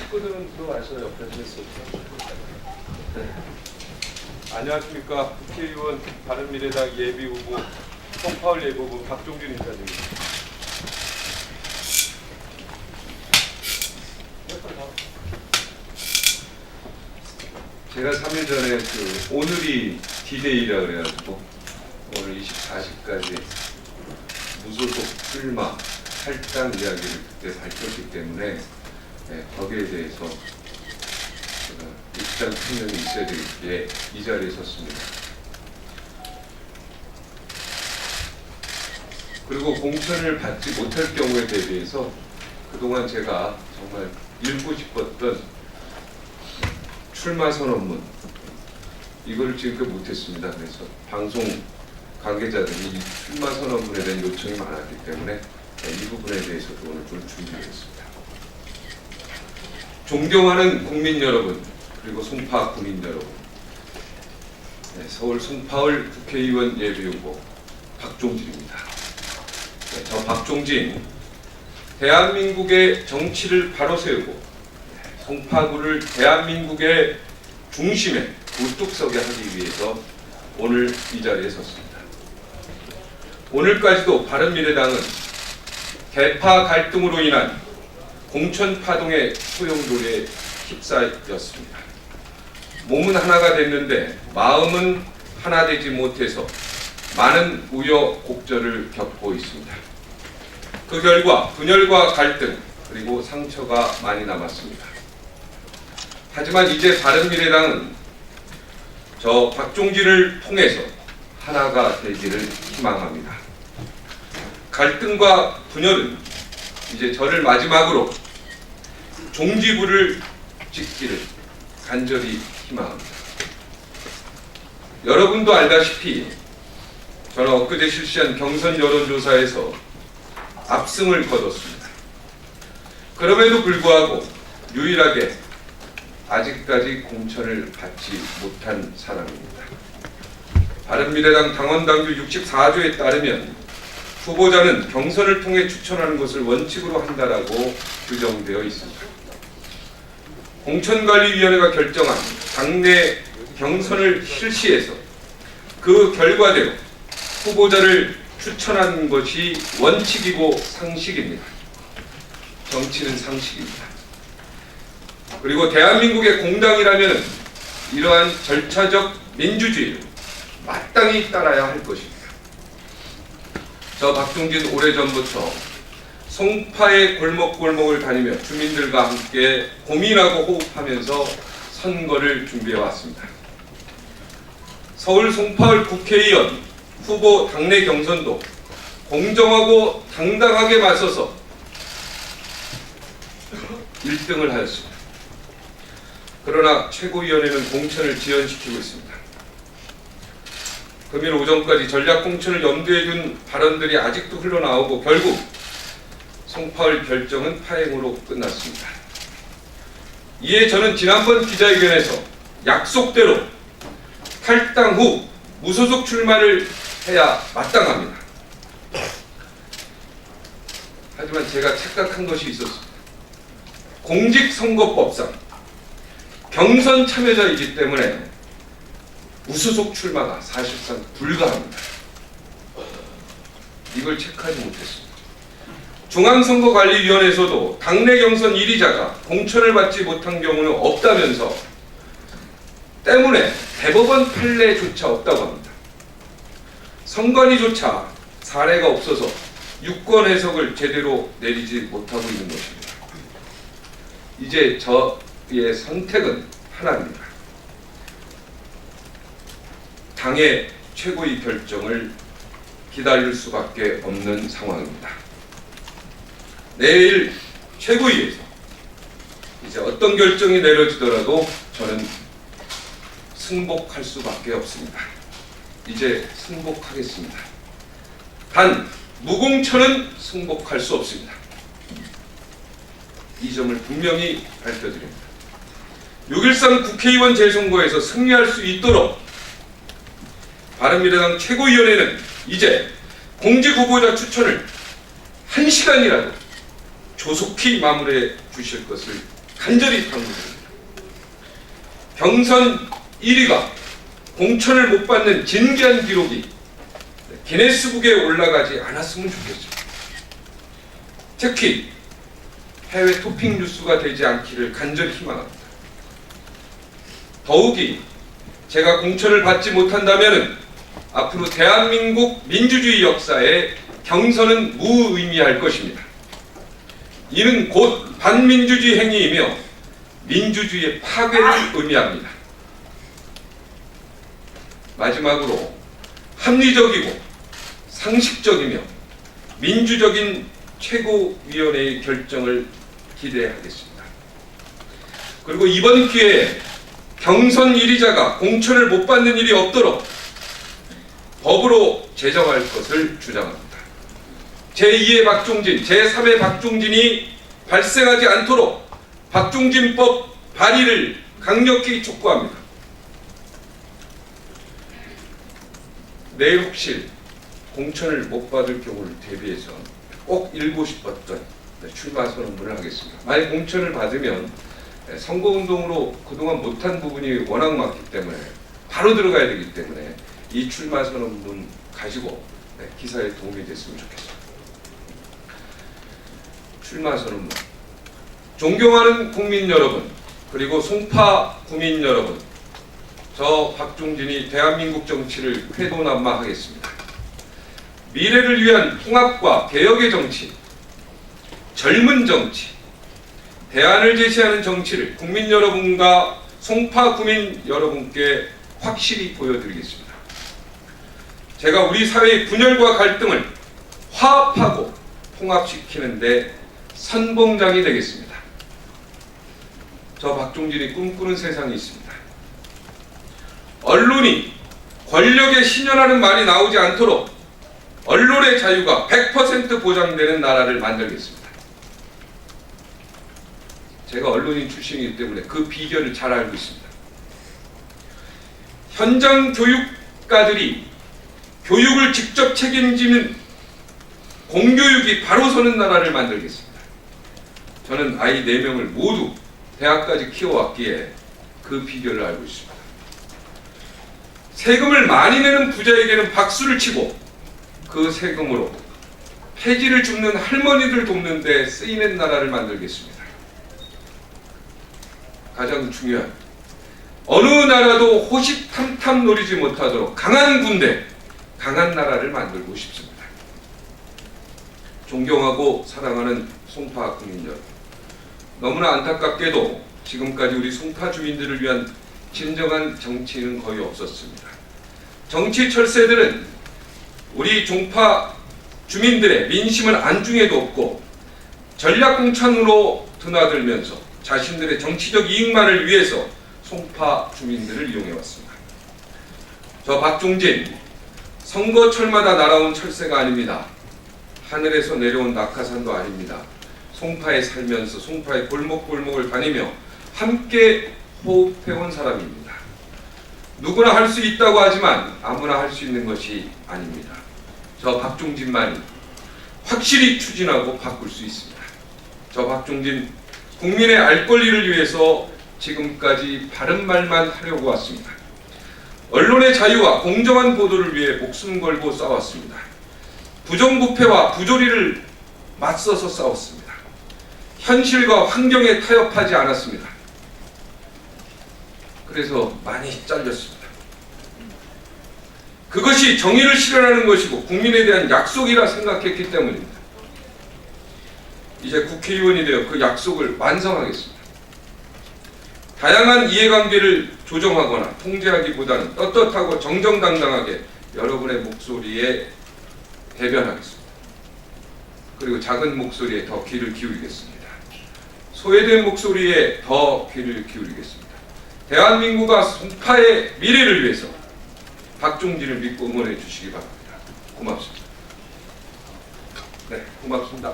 식구들은 들어와서 옆에서 했었죠. 네. 안녕하십니까. 국회의원 바른미래당 예비후보 송파울 예비후보 박종진 인사드립니다. 제가 3일 전에 오늘이 D-Day라 그래가지고 오늘 24시까지 무소속 출마 탈당 이야기를 그때 밝혔기 때문에 거기에 대해서 입장 표명이 있어야 되기에 이 자리에 섰습니다. 그리고 공천을 받지 못할 경우에 대비해서 그동안 제가 정말 읽고 싶었던 출마 선언문 이걸 지금까지 못했습니다. 그래서 방송 관계자들이 이 출마 선언문에 대한 요청이 많았기 때문에 이 부분에 대해서도 오늘 좀 준비하겠습니다. 존경하는 국민 여러분, 그리고 송파 구민 여러분, 서울 송파울 국회의원 예비후보 박종진입니다. 저 박종진, 대한민국의 정치를 바로 세우고 송파구를 대한민국의 중심에 우뚝 서게 하기 위해서 오늘 이 자리에 섰습니다. 오늘까지도 바른미래당은 계파 갈등으로 인한 공천 파동의 소용돌이에 휩싸였습니다. 몸은 하나가 됐는데 마음은 하나 되지 못해서 많은 우여곡절을 겪고 있습니다. 그 결과 분열과 갈등 그리고 상처가 많이 남았습니다. 하지만 이제 바른미래당은 저 박종진을 통해서 하나가 되기를 희망합니다. 갈등과 분열은 이제 저를 마지막으로 종지부를 찍기를 간절히 희망합니다. 여러분도 알다시피 저는 엊그제 실시한 경선 여론조사에서 압승을 거뒀습니다. 그럼에도 불구하고 유일하게 아직까지 공천을 받지 못한 사람입니다. 바른미래당 당원당규 64조에 따르면 후보자는 경선을 통해 추천하는 것을 원칙으로 한다라고 규정되어 있습니다. 공천관리위원회가 결정한 당내 경선을 실시해서 그 결과대로 후보자를 추천하는 것이 원칙이고 상식입니다. 정치는 상식입니다. 그리고 대한민국의 공당이라면 이러한 절차적 민주주의를 마땅히 따라야 할 것입니다. 저 박종진 오래전부터 송파의 골목골목을 다니며 주민들과 함께 고민하고 호흡하면서 선거를 준비해 왔습니다. 서울 송파울 국회의원 후보 당내 경선도 공정하고 당당하게 맞서서 1등을 하였습니다. 그러나 최고위원회는 공천을 지연시키고 있습니다. 금일 오전까지 전략 공천을 염두에 둔 발언들이 아직도 흘러나오고 결국 송파울 결정은 파행으로 끝났습니다. 이에 저는 지난번 기자회견에서 약속대로 탈당 후 무소속 출마를 해야 마땅합니다. 하지만 제가 착각한 것이 있었습니다. 공직선거법상 경선 참여자이기 때문에 무소속 출마가 사실상 불가합니다. 이걸 체크하지 못했습니다. 중앙선거관리위원회에서도 당내 경선 1위자가 공천을 받지 못한 경우는 없다면서 때문에 대법원 판례조차 없다고 합니다. 선관위조차 사례가 없어서 유권 해석을 제대로 내리지 못하고 있는 것입니다. 이제 저의 선택은 하나입니다. 당의 최고의 결정을 기다릴 수밖에 없는 상황입니다. 내일 최고위에서 이제 어떤 결정이 내려지더라도 저는 승복할 수밖에 없습니다. 이제 승복하겠습니다. 단 무공천은 승복할 수 없습니다. 이 점을 분명히 밝혀드립니다. 6.13 국회의원 재선거에서 승리할 수 있도록 바른미래당 최고위원회는 이제 공직 후보자 추천을 1시간이라도 조속히 마무리해 주실 것을 간절히 당부드립니다. 경선 1위가 공천을 못 받는 진기한 기록이 기네스북에 올라가지 않았으면 좋겠습니다. 특히 해외 토핑 뉴스가 되지 않기를 간절히 희망합니다. 더욱이 제가 공천을 받지 못한다면 앞으로 대한민국 민주주의 역사에 경선은 무의미할 것입니다. 이는 곧 반민주주의 행위이며 민주주의의 파괴를 의미합니다. 마지막으로 합리적이고 상식적이며 민주적인 최고위원회의 결정을 기대하겠습니다. 그리고 이번 기회에 경선 1위자가 공천을 못 받는 일이 없도록 법으로 제정할 것을 주장합니다. 제2의 박종진, 제3의 박종진이 발생하지 않도록 박종진법 발의를 강력히 촉구합니다. 내일 혹시 공천을 못 받을 경우를 대비해서 꼭 읽고 싶었던 출마 선언문을 하겠습니다. 만약 공천을 받으면 선거운동으로 그동안 못한 부분이 워낙 많기 때문에 바로 들어가야 되기 때문에 이 출마 선언문 가지고 기사에 도움이 됐으면 좋겠습니다. 출마 선언문. 존경하는 국민 여러분, 그리고 송파 구민 여러분, 저 박종진이 대한민국 정치를 쾌도난마하겠습니다. 미래를 위한 통합과 개혁의 정치, 젊은 정치, 대안을 제시하는 정치를 국민 여러분과 송파 구민 여러분께 확실히 보여드리겠습니다. 제가 우리 사회의 분열과 갈등을 화합하고 통합시키는 데 선봉장이 되겠습니다. 저 박종진이 꿈꾸는 세상이 있습니다. 언론이 권력에 신현하는 말이 나오지 않도록 언론의 자유가 100% 보장되는 나라를 만들겠습니다. 제가 언론인 출신이기 때문에 그 비결을 잘 알고 있습니다. 현장 교육가들이 교육을 직접 책임지는 공교육이 바로 서는 나라를 만들겠습니다. 저는 아이 4명을 모두 대학까지 키워왔기에 그 비결을 알고 있습니다. 세금을 많이 내는 부자에게는 박수를 치고 그 세금으로 폐지를 줍는 할머니들 돕는 데 쓰이는 나라를 만들겠습니다. 가장 중요한, 어느 나라도 호시탐탐 노리지 못하도록 강한 군대, 강한 나라를 만들고 싶습니다. 존경하고 사랑하는 송파 국민 여러분, 너무나 안타깝게도 지금까지 우리 송파 주민들을 위한 진정한 정치는 거의 없었습니다. 정치 철새들은 우리 송파 주민들의 민심을 안중에도 없고 전략공천으로 드나들면서 자신들의 정치적 이익만을 위해서 송파 주민들을 이용해왔습니다. 저 박종진, 선거철마다 날아온 철새가 아닙니다. 하늘에서 내려온 낙하산도 아닙니다. 송파에 살면서 송파의 골목골목을 다니며 함께 호흡해온 사람입니다. 누구나 할 수 있다고 하지만 아무나 할 수 있는 것이 아닙니다. 저 박종진만이 확실히 추진하고 바꿀 수 있습니다. 저 박종진, 국민의 알 권리를 위해서 지금까지 바른 말만 하려고 왔습니다. 언론의 자유와 공정한 보도를 위해 목숨 걸고 싸웠습니다. 부정부패와 부조리를 맞서서 싸웠습니다. 현실과 환경에 타협하지 않았습니다. 그래서 많이 잘렸습니다. 그것이 정의를 실현하는 것이고 국민에 대한 약속이라 생각했기 때문입니다. 이제 국회의원이 되어 그 약속을 완성하겠습니다. 다양한 이해관계를 조정하거나 통제하기보다는 떳떳하고 정정당당하게 여러분의 목소리에 대변하겠습니다. 그리고 작은 목소리에 더 귀를 기울이겠습니다. 소외된 목소리에 더 귀를 기울이겠습니다. 대한민국과 송파의 미래를 위해서 박종진을 믿고 응원해 주시기 바랍니다. 고맙습니다. 네, 고맙습니다.